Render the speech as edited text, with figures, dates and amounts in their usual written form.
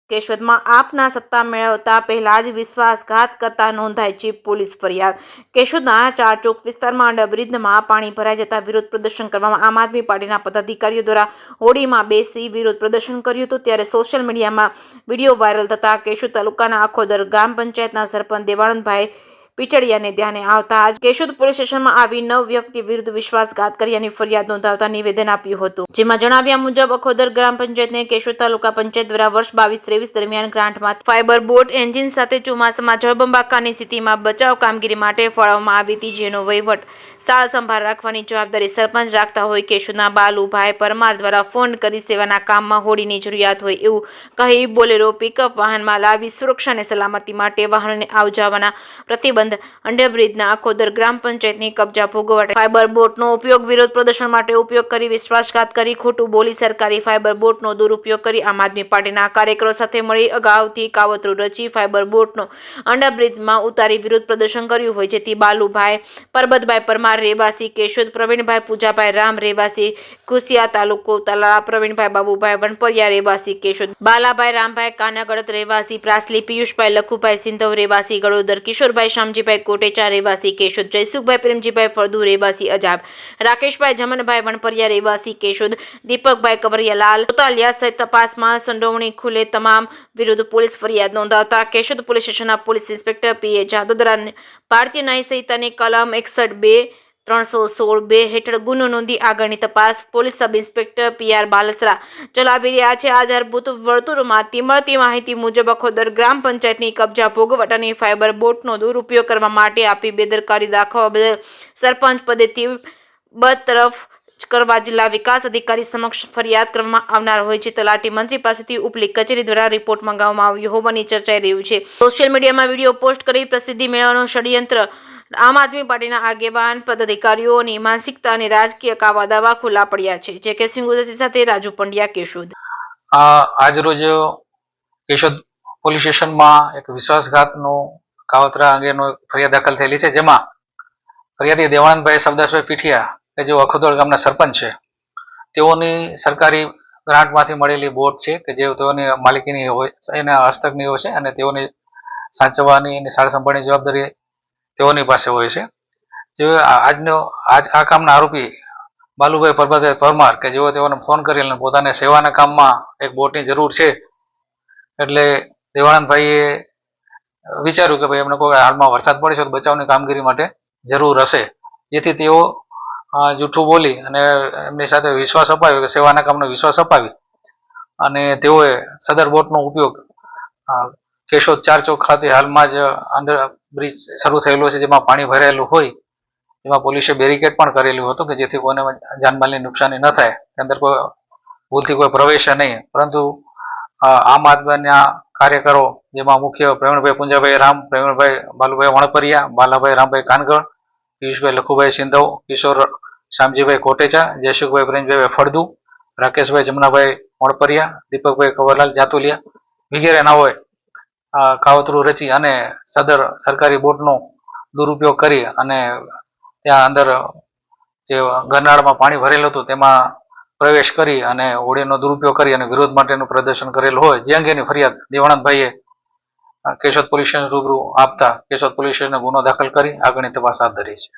કેશોદમાં આપના સત્તા મેળવતા પહેલા જ વિશ્વાસઘાત કરતા નોંધાઈ ચીફ પોલીસ ફરિયાદ। કેશોદના ચારચોક વિસ્તારમાં અંડરબ્રિજમાં પાણી ભરાઈ જતા વિરોધ પ્રદર્શન કરવામાં આમ આદમી પાર્ટીના પદાધિકારીઓ દ્વારા હોડીમાં બેસી વિરોધ પ્રદર્શન કર્યું હતું। ત્યારે સોશિયલ મીડિયામાં વિડીયો વાયરલ થતા કેશોદ તાલુકાના અખોદર ગ્રામ પંચાયતના સરપંચ દેવાનંદભાઈ પીટડિયાને ધ્યાને આવતા જ કેશોદ પોલીસ સ્ટેશનમાં આવી 9 વ્યક્તિ વિરુદ્ધ વિશ્વાસઘાત કર્યાની ફરિયાદ નોંધાવતા નિવેદન આપ્યું હતું। જેમાં જણાવ્યા મુજબ અખોદર ગ્રામ પંચાયતને કેશોદ તાલુકા પંચાયત દ્વારા વર્ષ 22-23 દરમિયાન ગ્રાન્ટમાં ફાઇબર બોટ એન્જિન સાથે ચોમાસામાં જળબંબાકારની સ્થિતિમાં બચાવ કામગીરી માટે ફાળવવામાં આવી હતી, જેનો વહીવટ સાર સંભાળ રાખવાની જવાબદારી સરપંચ રાખતા હોય કેશોદના બાલુભાઈ પરમાર દ્વારા ફોન કરી સેવાના કામમાં હોડીની જરૂરિયાત હોય એવું કહી બોલેરો પિકઅપ વાહનમાં લાવી સુરક્ષા અને સલામતી માટે વાહનોને આવજાવવાના પ્રતિબંધ અંડરબ્રિજના અખોદર ગ્રામ પંચાયતની કબજા ભોગવવા ફાઇબર બોટનો ઉપયોગ વિરોધ પ્રદર્શન માટે ઉપયોગ કરી વિશ્વાસઘાત કરી ખોટું બોલી સરકારી ફાઇબર બોટનો દુરુપયોગ કરી આમ આદમી પાર્ટીના કાર્યકરો સાથે મળી અગાઉથી કાવતરું રચી ફાઇબર બોટનો અંડરબ્રિજમાં ઉતારી વિરોધ પ્રદર્શન કર્યું હોય, જેથી બાલુભાઈ પરબતભાઈ પરમાર રેવાસી કેશોદ, પ્રવીણભાઈ પૂજાભાઈ રામ રેવાસી કુસિયા તાલુકો તલાળા, પ્રવીણભાઈ બાબુભાઈ વણપરિયા રેવાસી કેશોદ, બાલાભાઈ રામભાઈ કાનાગડત રેવાસી પ્રાસલી, પિયુષભાઈ લખુભાઈ સિંધવ રેવાસી ગળોદર, કિશોરભાઈ શામજીભાઈ કોટેચા રેવાસી કેશોદ, જયસુખભાઈ પ્રેમજીભાઈ ફળદુ રેવાસી અજાબ, રાકેશભાઈ જમનભાઈ વણપરિયા રેવાસી કેશોદ, દીપકભાઈ કવરિયાલાલ કોતાલિયા સહિત તપાસમાં સંડોવણી ખુલે તમામ વિરુદ્ધ પોલીસ ફરિયાદ નોંધાવતા કેશોદ પોલીસ સ્ટેશનના પોલીસ ઇન્સ્પેક્ટર પીએ જાદવ દ્વારા ભારતીય ન્યાય સંહિતાની કલમ 61(2)316(2) હેઠળ ગુનો નોંધી આગળની તપાસ પોલીસ સબ ઇન્સ્પેક્ટર પીઆર બાલસરા ચલાવી રહ્યા છે। આધારભૂત વર્તુળમાંથી મળતી માહિતી મુજબ અખોદર ગ્રામ પંચાયતની કબજા ભોગવટાની ફાઇબર બોટનો દુરુપયોગ કરવા માટે આપી બેદરકારી દાખવવા બદલ સરપંચ પદેથી બરતરફ કરવા જિલ્લા વિકાસ અધિકારી સમક્ષ ફરિયાદ કરવામાં આવનાર હોય છે। તલાટી મંત્રી પાસેથી ઉપલી કચેરી દ્વારા રિપોર્ટ મંગાવવામાં આવ્યો હોવાની ચર્ચાઈ રહ્યું છે। સોશિયલ મીડિયામાં વિડીયો પોસ્ટ કરી પ્રસિદ્ધિ મેળવવાનું ષડયંત્ર આમ આદમી પાર્ટીના આગેવાન પદાધિકારીઓની માનસિકતા અને રાજકીય કાવા દાવા ખુલ્લા પડ્યા છે। જે કે સિંહ ગુજરાતી સાથે રાજુ પંડ્યા કેશોદ। આજ રોજ કેશોદ પોલીસ સ્ટેશનમાં એક વિશ્વાસઘાતનો કાવતરા અંગેનો ફરિયાદ દાખલ થયેલી છે, જેમાં ફરિયાદી દેવાનંદભાઈ સવદાસભાઈ પીઠિયા કે જેઓ અખોદર ગામના સરપંચ છે, તેઓની સરકારી ગ્રાન્ટમાંથી મળેલી બોટ છે કે જે તેઓની માલિકીની હોય, એના હસ્તકની હોય છે અને તેઓની સાચવવાની અને સાર સંભાળની જવાબદારી તેઓની પાસે હોય છે। જે આ કામના આરોપી બાલુભાઈ પરબતભાઈ પરમાર કે જેઓ તેઓને ફોન કરીને પોતાને સેવાના કામમાં એક બોટની જરૂર છે, એટલે દેવાનંદભાઈએ વિચાર્યું કે ભાઈ એમને કોઈ હાલમાં વરસાદ પડે છે તો બચાવની કામગીરી માટે જરૂર હશે, જેથી તેઓ જૂઠું બોલી અને એમની સાથે વિશ્વાસ અપાવ્યો કે સેવાના કામનો વિશ્વાસ અપાવી અને તેઓએ સદર બોટનો ઉપયોગ કેશોદ ચારચોક ખાતે હાલમાં જ અંડર બ્રિજ શરૂ થયેલો છે, જેમાં પાણી ભરાયેલું હોય, જેમાં પોલીસે બેરિકેડ પણ કરેલું હતું કે જેથી કોઈને જાનમાલની નુકસાની ન થાય, અંદર કોઈ ભૂલથી કોઈ પ્રવેશે નહીં। પરંતુ આમ આદમીના કાર્યકરો જેમાં મુખ્ય પ્રવીણભાઈ પૂંજાભાઈ રામ, પ્રવીણભાઈ બાલુભાઈ વણપરિયા, બાલાભાઈ રામભાઈ કાનગડ, પિયુષભાઈ લખુભાઈ સિંધવ, કિશોર શામજીભાઈ કોટેચા, જયસુખભાઈ પ્રેમજીભાઈ ફળદુ, રાકેશભાઈ જમનાભાઈ વણપરિયા, દીપકભાઈ કવરલાલ જાતુલિયા વગેરે નાઓએ કાવતરું રચી અને સદર સરકારી બોટનો દુરુપયોગ કરી અને ત્યાં અંદર જે ગરનાળામાં પાણી ભરેલું હતું તેમાં પ્રવેશ કરી અને હોડીનો દુરુપયોગ કરી અને વિરોધ માટેનું પ્રદર્શન કરેલું હોય, જે અંગેની ફરિયાદ દેવાનંદભાઈએ કેશોદ પોલીસ સ્ટેશન રૂબરૂ આપતા કેશોદ પોલીસ સ્ટેશને ગુનો દાખલ કરી આગળની તપાસ હાથ ધરી છે।